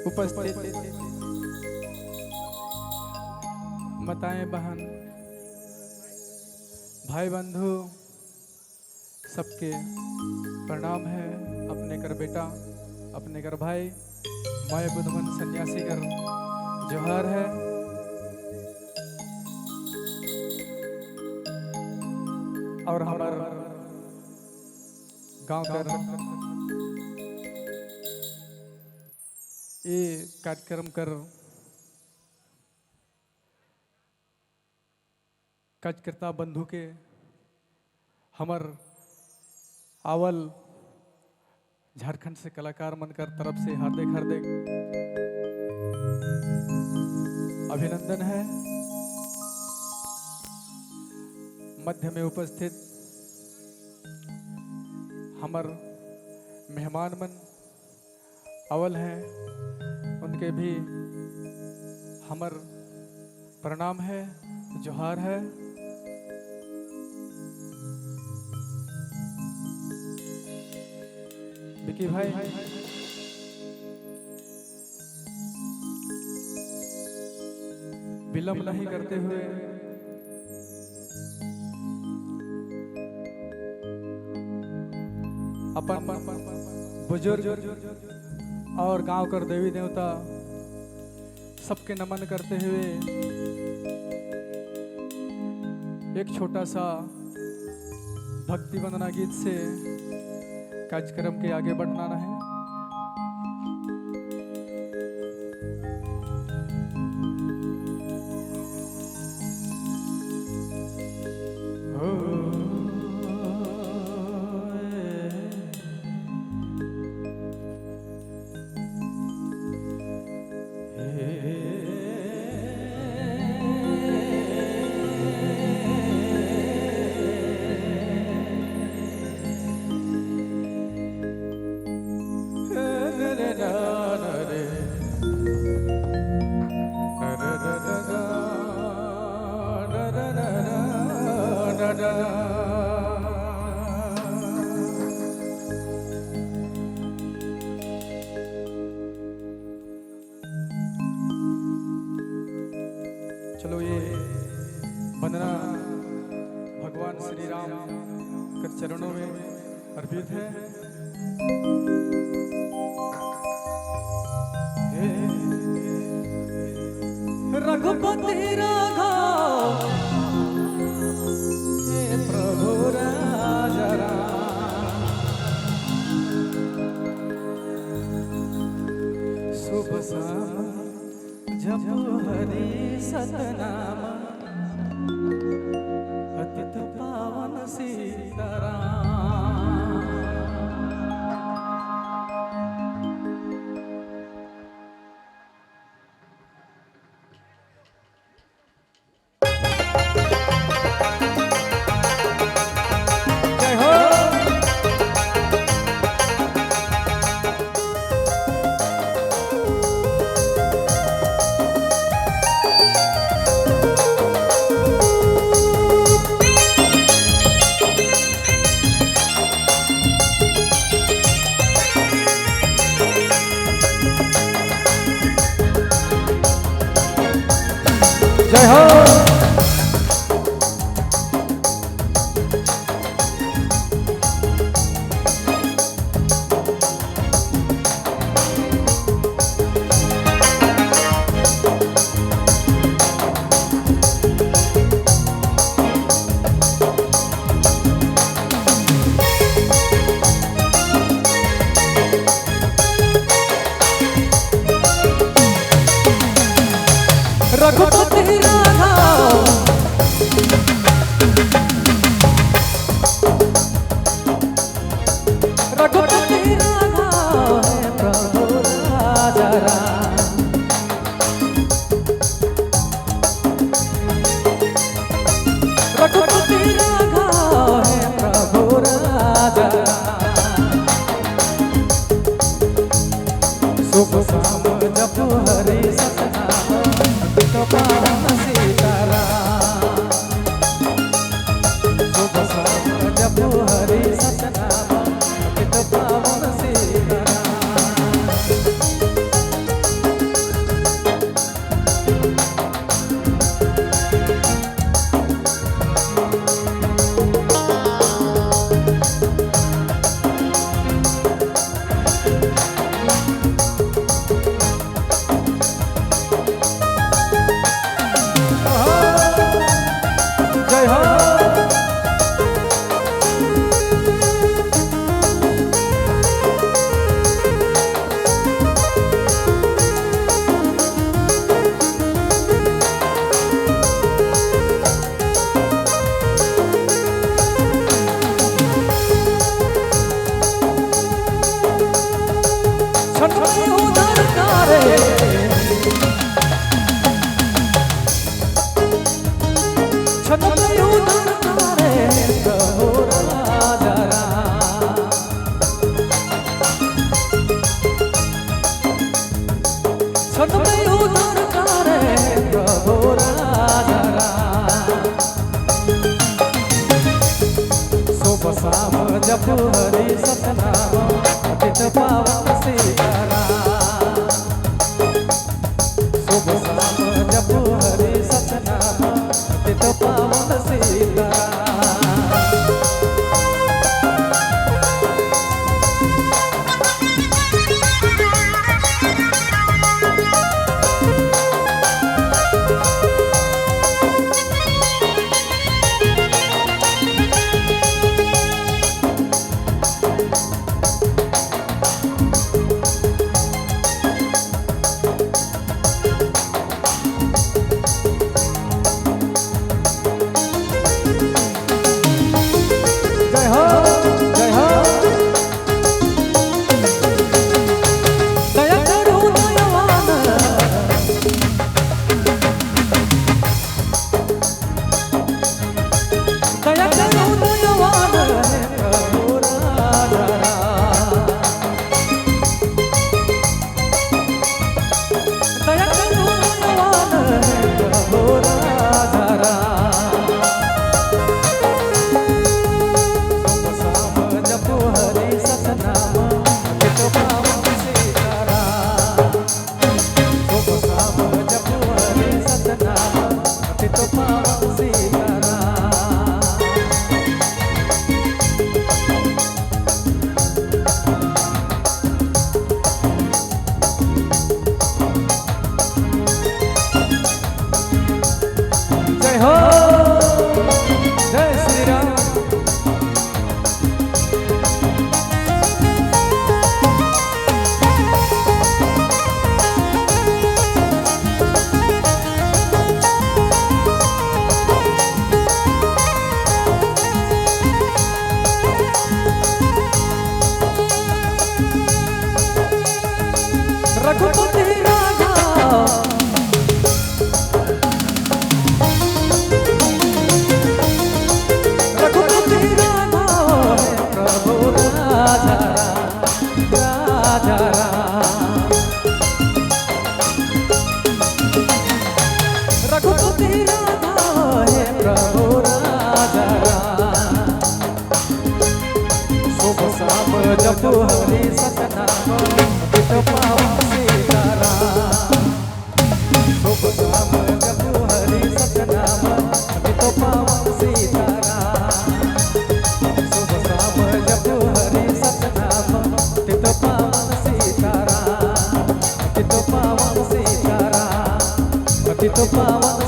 उपस्थित माताएं, बहन, भाई बंधु सबके प्रणाम है। अपने कर बेटा, अपने कर भाई, माय बुधमन सन्यासी कर जोहार है। और हमार गांव कर ये कार्यक्रम कर कार्यकर्ता बंधु के हमर आवल झारखंड से कलाकार मनकर तरफ से हार्दिक हार्दिक अभिनंदन है। मध्य में उपस्थित हमर मेहमान मन अवल हैं, उनके भी हमर प्रणाम है, जोहार है। विकी भाई, विलंब नहीं करते हुए अपन बुजुर्ग और गांव कर देवी देवता सबके नमन करते हुए एक छोटा सा भक्ति वंदना गीत से कार्यक्रम के आगे बढ़ना है। चलो ये वंदना भगवान श्री राम के चरणों में अर्पित है। रघुपति राघव हे प्रभु राजा राम, शुभ शाम जप हरि सतनाम, पतित पावन सीताराम। जय हो। जय हो। रघुपति राघव रघुपति राघव है प्रभु राजा राम, रघुपति राघव है प्रभु राजा राम, शुभ शाम जप हरि सतनाम, पावन सीताराम। उद्धार करे प्रभु राजा राम। क्षण में उद्धार करे प्रभु राजा राम। सुबह शाम जप हरि सतनाम पतित पावन सीताराम। सुबह शाम जप हरि सतनाम पतित पावन सीताराम। रघुपति राजा रघुपति राजा प्रभु राजा राजा रघुपति राजा है प्रभु राजा। सुबह शाम जप हरि सतनाम पतित पावन सीताराम। सुबह शाम जप हरि सतनाम पतित पावन सीताराम। सुबह शाम जप हरि सतनाम पतित पावन सीताराम। पतित पावन सीताराम। पतित पावन